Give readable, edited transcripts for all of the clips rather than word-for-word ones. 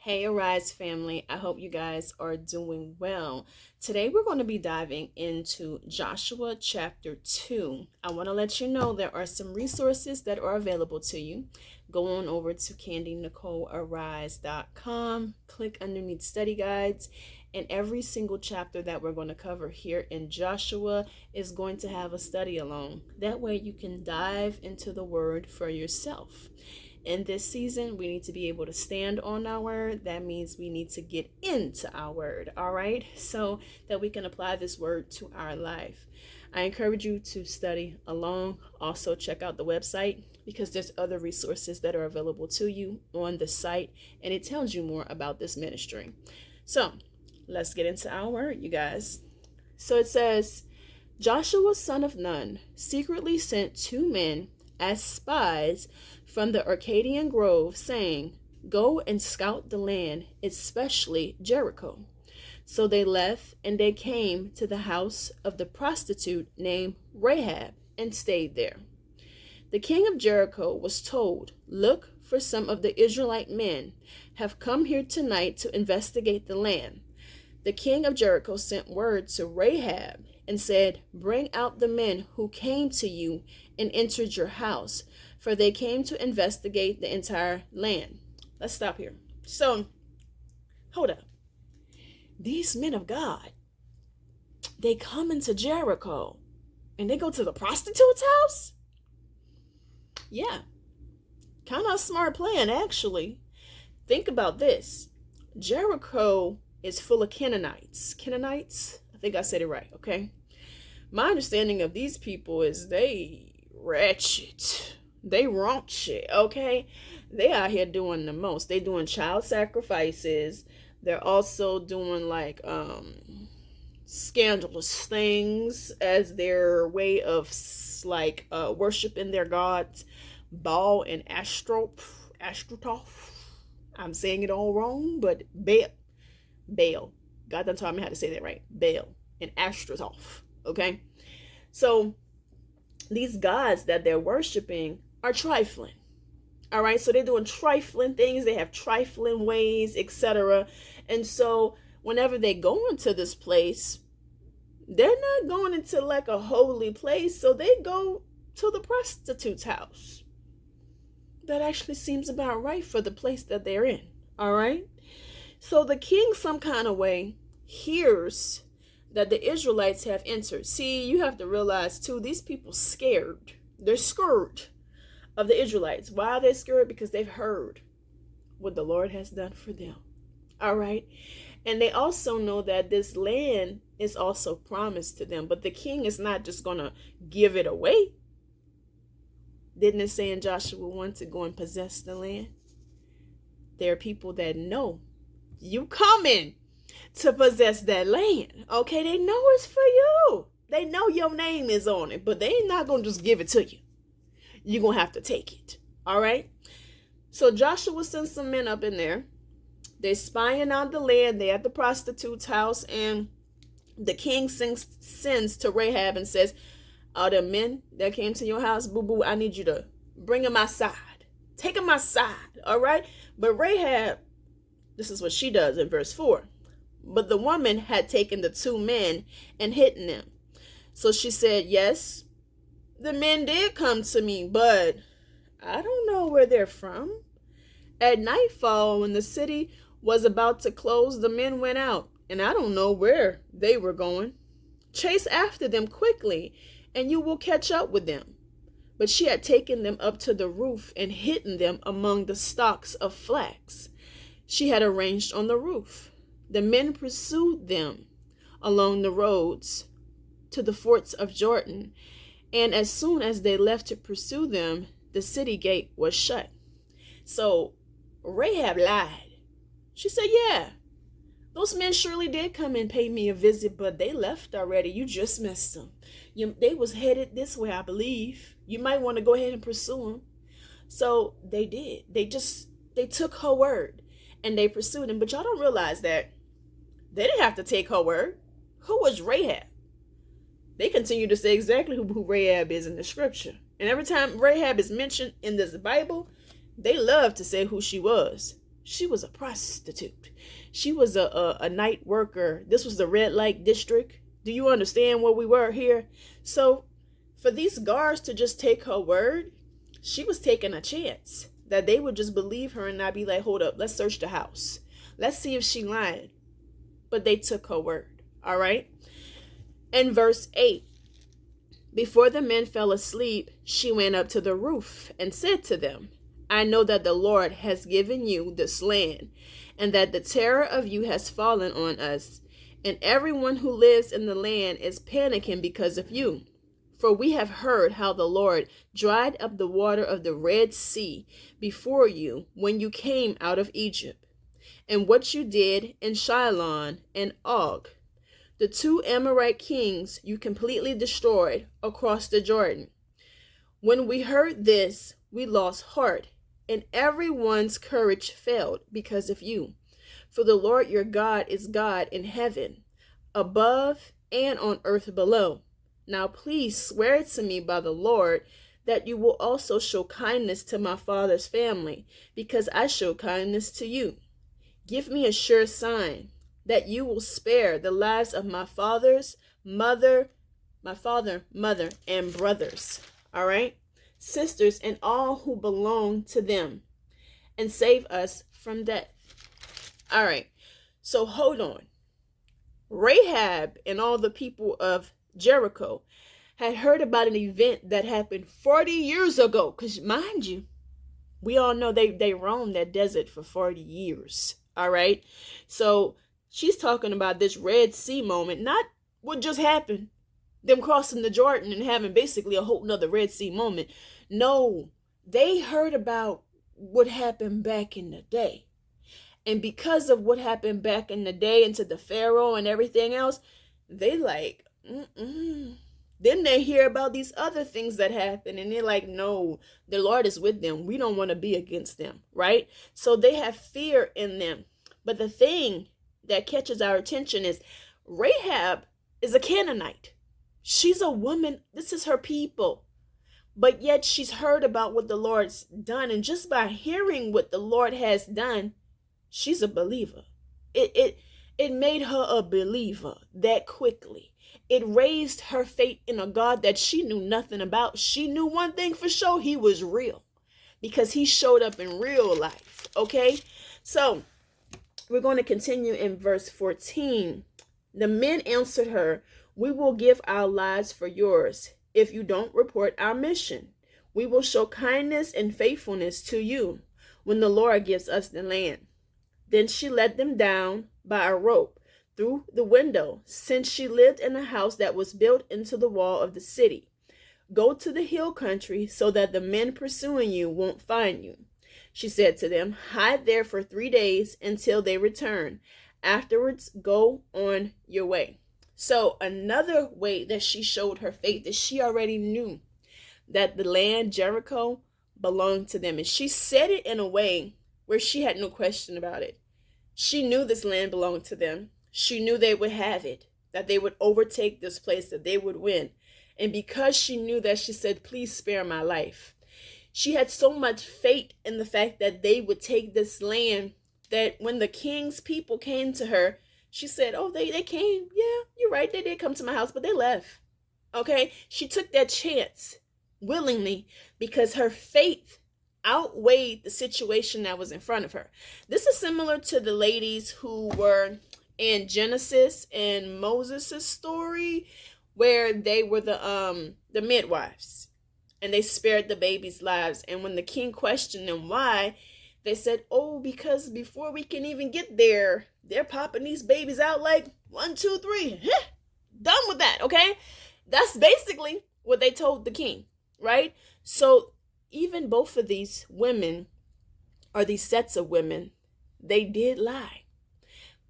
Hey, Arise family. I hope you guys are doing well. Today we're going to be diving into Joshua chapter 2. I want to let you know there are some resources that are available to you. Go on over to CandyNicoleArise.com, click underneath study guides, and every single chapter that we're going to cover here in Joshua is going to have a study along. That way you can dive into the word for yourself. In this season, we need to be able to stand on our word. That means we need to get into our word, all right? So that we can apply this word to our life. I encourage you to study along. Also, check out the website because there's other resources that are available to you on the site, and it tells you more about this ministry. So let's get into our word, you guys. So it says, Joshua, son of Nun, secretly sent 2 men as spies from the Arcadian grove, saying, "Go and scout the land, especially Jericho." So they left, and they came to the house of the prostitute named Rahab and stayed there. The king of Jericho was told, "Look, for some of the Israelite men have come here tonight to investigate the land." The king of Jericho sent word to Rahab and said, "Bring out the men who came to you and entered your house, for they came to investigate the entire land." Let's stop here. So, hold up. These men of God, they come into Jericho and they go to the prostitute's house? Yeah, kind of a smart plan, actually. Think about this. Jericho is full of Canaanites. Canaanites? I think I said it right, okay? My understanding of these people is they ratchet. They shit, okay? They out here doing the most. They doing child sacrifices. They're also doing like scandalous things as their way of worshiping their gods, Baal and Ashtaroth. I'm saying it all wrong, but Baal. God done taught me how to say that right. Baal and Ashtaroth. Okay? So these gods that they're worshiping are trifling. All right? So they're doing trifling things. They have trifling ways, etc. And so whenever they go into this place, they're not going into like a holy place. So they go to the prostitute's house. That actually seems about right for the place that they're in. All right? So the king, some kind of way, hears that the Israelites have entered. See, you have to realize too, these people scared. They're scared of the Israelites. Why are they scared? Because they've heard what the Lord has done for them. All right. And they also know that this land is also promised to them. But the king is not just going to give it away. Didn't it say in Joshua 1 to go and possess the land? There are people that know you coming to possess that land. Okay, they know it's for you. They know your name is on it, but they ain't not going to just give it to you. You're going to have to take it. All right? So Joshua sends some men up in there. They're spying out the land. They're at the prostitute's house, and the king sends to Rahab and says, "Are the men that came to your house? Boo-boo, I need you to bring them outside. Take them outside." All right? But Rahab, this is what she does in verse 4. But the woman had taken the 2 men and hidden them. So she said, "Yes, the men did come to me, but I don't know where they're from." At nightfall, when the city was about to close, the men went out, and I don't know where they were going. Chase after them quickly, and you will catch up with them. But she had taken them up to the roof and hidden them among the stalks of flax she had arranged on the roof. The men pursued them along the roads to the fords of Jordan, and as soon as they left to pursue them, the city gate was shut. So Rahab lied. She said, "Yeah, those men surely did come and pay me a visit, but they left already. You just missed them. They was headed this way, I believe. You might want to go ahead and pursue them." So they did. They took her word and they pursued him. But y'all don't realize that they didn't have to take her word. Who was Rahab? They continue to say exactly who Rahab is in the scripture. And every time Rahab is mentioned in this Bible, they love to say who she was. She was a prostitute. She was a night worker. This was the red light district. Do you understand where we were here? So for these guards to just take her word, she was taking a chance that they would just believe her and not be like, hold up, let's search the house. Let's see if she lied. But they took her word. All right. In verse 8, before the men fell asleep, she went up to the roof and said to them, I know that the Lord has given you this land, and that the terror of you has fallen on us, and everyone who lives in the land is panicking because of you. For we have heard how the Lord dried up the water of the Red Sea before you when you came out of Egypt, and what you did in Shiloh and Og, the two Amorite kings you completely destroyed across the Jordan. When we heard this, we lost heart, and everyone's courage failed because of you. For the Lord your God is God in heaven, above and on earth below. Now please swear to me by the Lord that you will also show kindness to my father's family, because I show kindness to you. Give me a sure sign that you will spare the lives of my father, mother, and brothers. All right? Sisters, and all who belong to them, and save us from death. All right. So hold on. Rahab and all the people of Jericho had heard about an event that happened 40 years ago. Because mind you, we all know they roamed that desert for 40 years. All right. So she's talking about this Red Sea moment, not what just happened, them crossing the Jordan and having basically a whole nother Red Sea moment. No, they heard about what happened back in the day. And because of what happened back in the day and to the Pharaoh and everything else, they like, Then they hear about these other things that happen and they're like, no, the Lord is with them. We don't want to be against them, right? So they have fear in them. But the thing that catches our attention is Rahab is a Canaanite. She's a woman. This is her people. But yet she's heard about what the Lord's done. And just by hearing what the Lord has done, she's a believer. It made her a believer that quickly. It raised her faith in a God that she knew nothing about. She knew one thing for sure: he was real, because he showed up in real life. Okay, so we're going to continue in verse 14. The men answered her, we will give our lives for yours if you don't report our mission. We will show kindness and faithfulness to you when the Lord gives us the land. Then she let them down by a rope through the window, since she lived in a house that was built into the wall of the city. Go to the hill country so that the men pursuing you won't find you. She said to them, hide there for 3 days until they return. Afterwards, go on your way. So another way that she showed her faith is she already knew that the land Jericho belonged to them. And she said it in a way where she had no question about it. She knew this land belonged to them. She knew they would have it, that they would overtake this place, that they would win. And because she knew that, she said, please spare my life. She had so much faith in the fact that they would take this land that when the king's people came to her, she said, oh, they came. Yeah, you're right. They did come to my house, but they left. Okay. She took that chance willingly because her faith outweighed the situation that was in front of her. This is similar to the ladies who were in Genesis and Moses' story, where they were the midwives, and they spared the babies' lives. And when the king questioned them why, they said, oh, because before we can even get there, they're popping these babies out like 1, 2, 3. Done with that, okay? That's basically what they told the king, right? So even both of these women, or these sets of women, they did lie.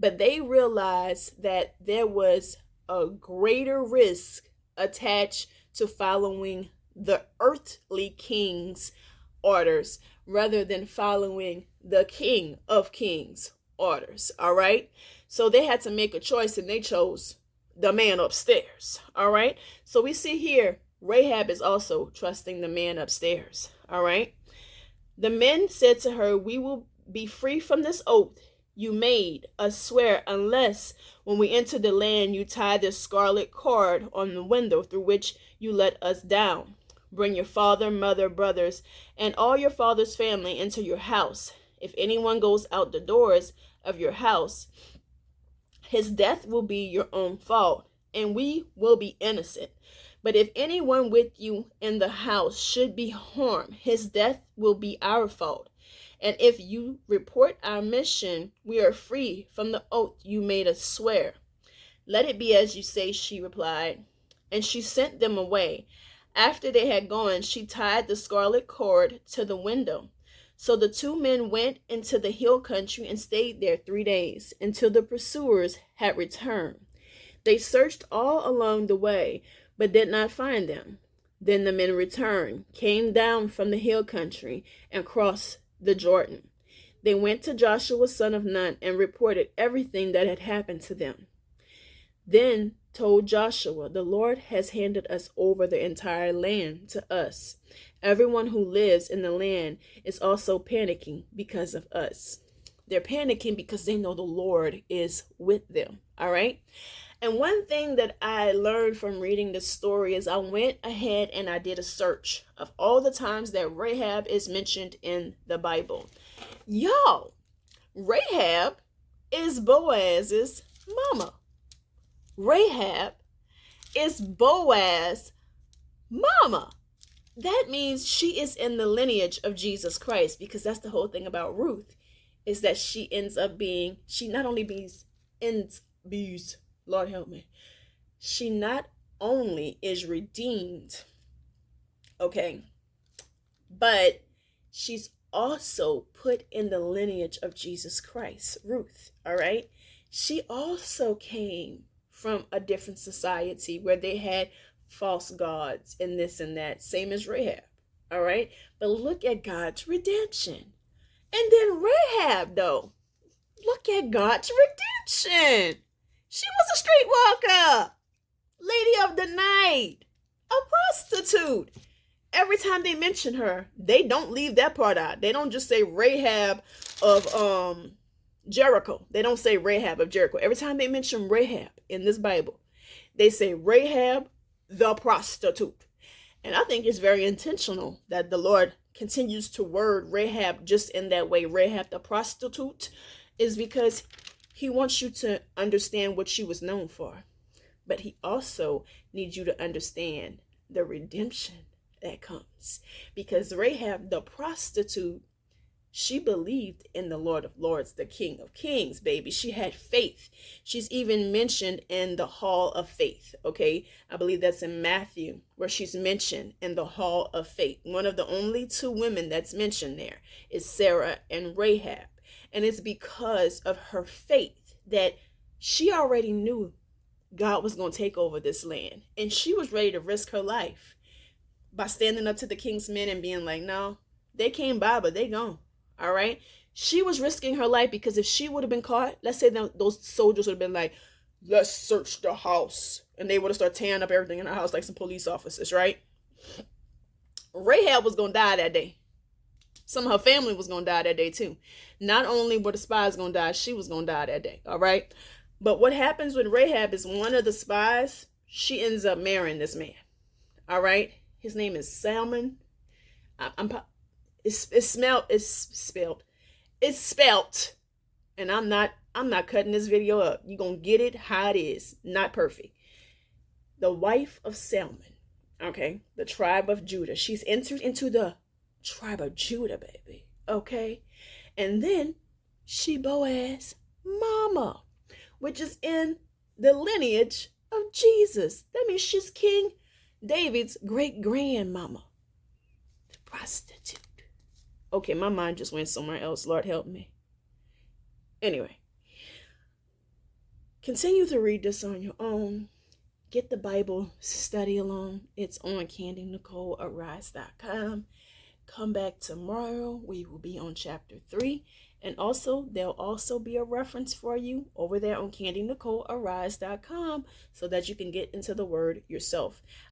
But they realized that there was a greater risk attached to following the earthly king's orders rather than following the King of Kings' orders. All right. So they had to make a choice, and they chose the man upstairs. All right. So we see here, Rahab is also trusting the man upstairs. All right. The men said to her, we will be free from this oath you made us swear, unless when we enter the land you tie this scarlet cord on the window through which you let us down. Bring your father, mother, brothers, and all your father's family into your house. If anyone goes out the doors of your house, his death will be your own fault, and we will be innocent. But if anyone with you in the house should be harmed, his death will be our fault. And if you report our mission, we are free from the oath you made us swear. Let it be as you say, she replied. And she sent them away. After they had gone, she tied the scarlet cord to the window. So the two men went into the hill country and stayed there 3 days, until the pursuers had returned. They searched all along the way, but did not find them. Then the men returned, came down from the hill country, and crossed the Jordan. They went to Joshua son of Nun and reported everything that had happened to them. Then told Joshua, the Lord has handed us over the entire land to us. Everyone who lives in the land is also panicking because of us. They're panicking because they know the Lord is with them. All right. And one thing that I learned from reading this story is I went ahead and I did a search of all the times that Rahab is mentioned in the Bible. Y'all, Rahab is Boaz's mama. Rahab is Boaz's mama. That means she is in the lineage of Jesus Christ, because that's the whole thing about Ruth, is that she ends up being, she not only Lord help me, she not only is redeemed, okay, but she's also put in the lineage of Jesus Christ, Ruth, all right? She also came from a different society where they had false gods and this and that, same as Rahab, all right? But look at God's redemption. And then Rahab, though, look at God's redemption. She was a streetwalker, lady of the night, a prostitute. Every time they mention her, they don't leave that part out. They don't just say Rahab of Jericho. They don't say Rahab of Jericho. Every time they mention Rahab in this Bible, they say Rahab the prostitute. And I think it's very intentional that the Lord continues to word Rahab just in that way, Rahab the prostitute, is because he wants you to understand what she was known for. But he also needs you to understand the redemption that comes. Because Rahab the prostitute, she believed in the Lord of Lords, the King of Kings, baby. She had faith. She's even mentioned in the Hall of Faith, okay? I believe that's in Matthew, where she's mentioned in the Hall of Faith. One of the only two women that's mentioned there is Sarah and Rahab. And it's because of her faith that she already knew God was going to take over this land. And she was ready to risk her life by standing up to the king's men and being like, no, they came by, but they gone. All right. She was risking her life, because if she would have been caught, let's say those soldiers would have been like, let's search the house. And they would have started tearing up everything in the house like some police officers, right? Rahab was going to die that day. Some of her family was going to die that day too. Not only were the spies going to die, she was going to die that day. All right. But what happens with Rahab is one of the spies, she ends up marrying this man. All right. His name is Salmon. It's spelt. And I'm not cutting this video up. You're going to get it how it is. Not perfect. The wife of Salmon. Okay. The tribe of Judah. She's entered into the tribe of Judah, baby. Okay. And then she Boaz's mama, which is in the lineage of Jesus. That means she's King David's great grandmama. The prostitute. Okay, my mind just went somewhere else. Lord help me. Anyway, continue to read this on your own. Get the Bible, study along. It's on CandyNicoleArise.com. Come back tomorrow. We will be on chapter 3. And also, there'll also be a reference for you over there on CandyNicoleArise.com so that you can get into the word yourself.